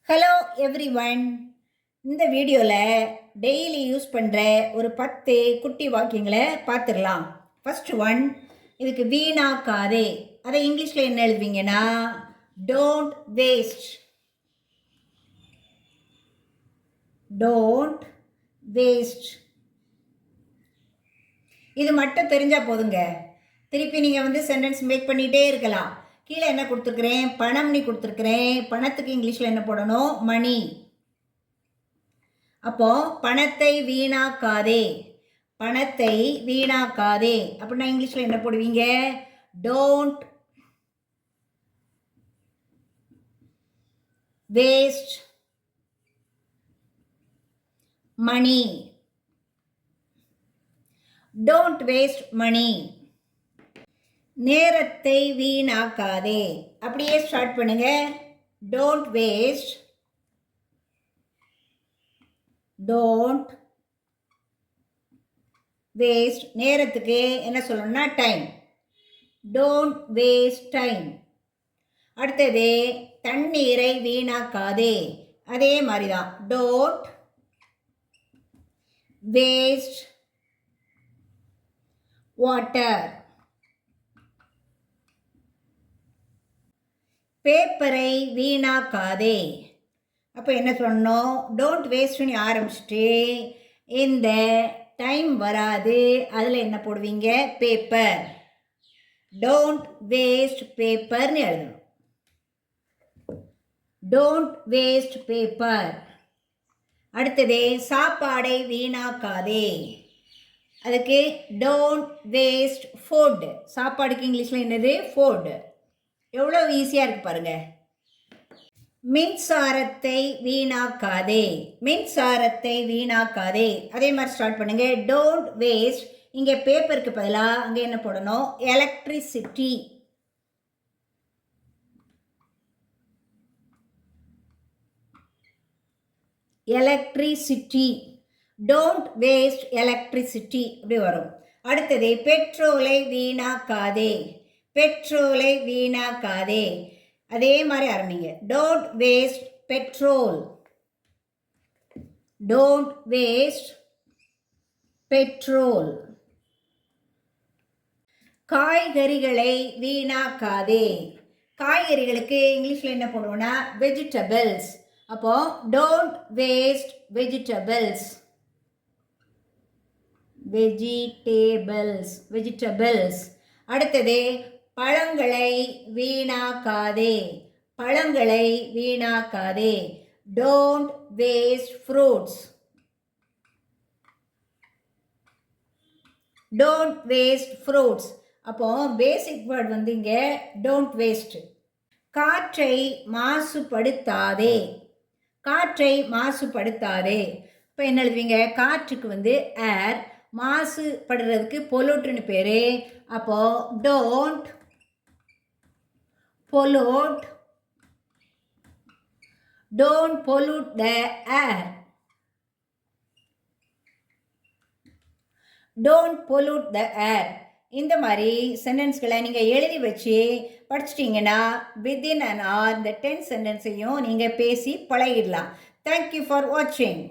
Hello every one. இந்த வீடியோவில் daily use பண்ணுற ஒரு 10 குட்டி வாக்கியங்களை பார்த்துடலாம். ஃபர்ஸ்ட் ஒன், இதுக்கு வீணாக்காதே. அதை இங்கிலீஷில் என்ன எழுதுவீங்கன்னா டோன்ட் வேஸ்ட். Don't waste. இது மட்டும் தெரிஞ்சால் போதுங்க. திருப்பி நீங்கள் சென்டென்ஸ் மேக் பண்ணிகிட்டே இருக்கலாம். கீழே என்ன கொடுத்துருக்குறேன், பணம்னு கொடுத்துருக்குறேன். பணத்துக்கு இங்கிலீஷில் என்ன போடணும், மணி. அப்போ பணத்தை வீணாக்காதே, பணத்தை வீணாக்காதே அப்படின்னா இங்கிலீஷில் என்ன போடுவீங்க, don't waste money. Don't waste money. நேரத்தை வீணாக்காதே. அப்படியே ஸ்டார்ட் பண்ணுங்க. Don't waste, don't waste. நேரத்துக்கு என்ன சொல்லணும்னா டைம். Don't waste time. அடுத்தது தண்ணீரை வீணாக்காதே. அதே மாதிரி தான், டோன்ட் வேஸ்ட் வாட்டர். பேப்பரை வீணாக்காதே. அப்போ என்ன சொன்னோம், டோன்ட் வேஸ்ட்னு ஆரம்பிச்சுட்டு இந்த டைம் வராது, அதில் என்ன போடுவீங்க, பேப்பர். டோன்ட் வேஸ்ட் பேப்பர்னு எழுதணும். Don't waste paper. அடுத்தது சாப்பாடை வீணாக்காதே. அதுக்கு டோன்ட் வேஸ்ட் ஃபுட். சாப்பாடுக்கு இங்கிலீஷில் என்னது, ஃபுட். எவ்வளோ ஈஸியாக இருக்குது பாருங்கள். மின்சாரத்தை வீணாக்காதே. மின்சாரத்தை வீணாக்காதே. அதே மாதிரி ஸ்டார்ட் பண்ணுங்க. Don't waste. இங்கே பேப்பருக்கு பதிலாக அங்கே என்ன போடணும், electricity. Electricity. Don't waste electricity அப்படி வரும். அடுத்தது பெட்ரோலை வீணாக்காதே. பெட்ரோலை வீணாக்காதே. அதே மாதிரி ஆரம்பிங்க. Don't waste petrol. Don't waste petrol. காய்கறிகளை வீணாக்காதே. காய்கறிகளுக்கு இங்கிலீஷில் என்ன போடுவோம்னா வெஜிடபிள்ஸ். அப்போ don't waste vegetables. Vegetables, vegetables. அடுத்தது பழங்களை வீணாக்காதே. பழங்களை வீணாக்காதே. Don't waste fruits. Don't waste fruits. அப்போ பேசிக் வேர்ட் இங்கே டோன்ட் வேஸ்ட். காற்றை மாசுபடுத்தாதே. காற்றை மாசுபடுத்தாதே. இப்போ என்ன எழுதுவீங்க, காற்றுக்கு ஏர், மாசுபடுறதுக்கு பொல்யூட்னு பேர். அப்போ don't pollute. Don't pollute the air. Don't pollute the air. இந்த மாதிரி சென்டென்ஸ்களை நீங்கள் எழுதி வச்சு படிச்சிட்டிங்கன்னா வித்தின் அன் hour இந்த 10 சென்டென்ஸையும் நீங்கள் பேசி பழகிடலாம். தேங்க்யூ ஃபார் வாட்சிங்.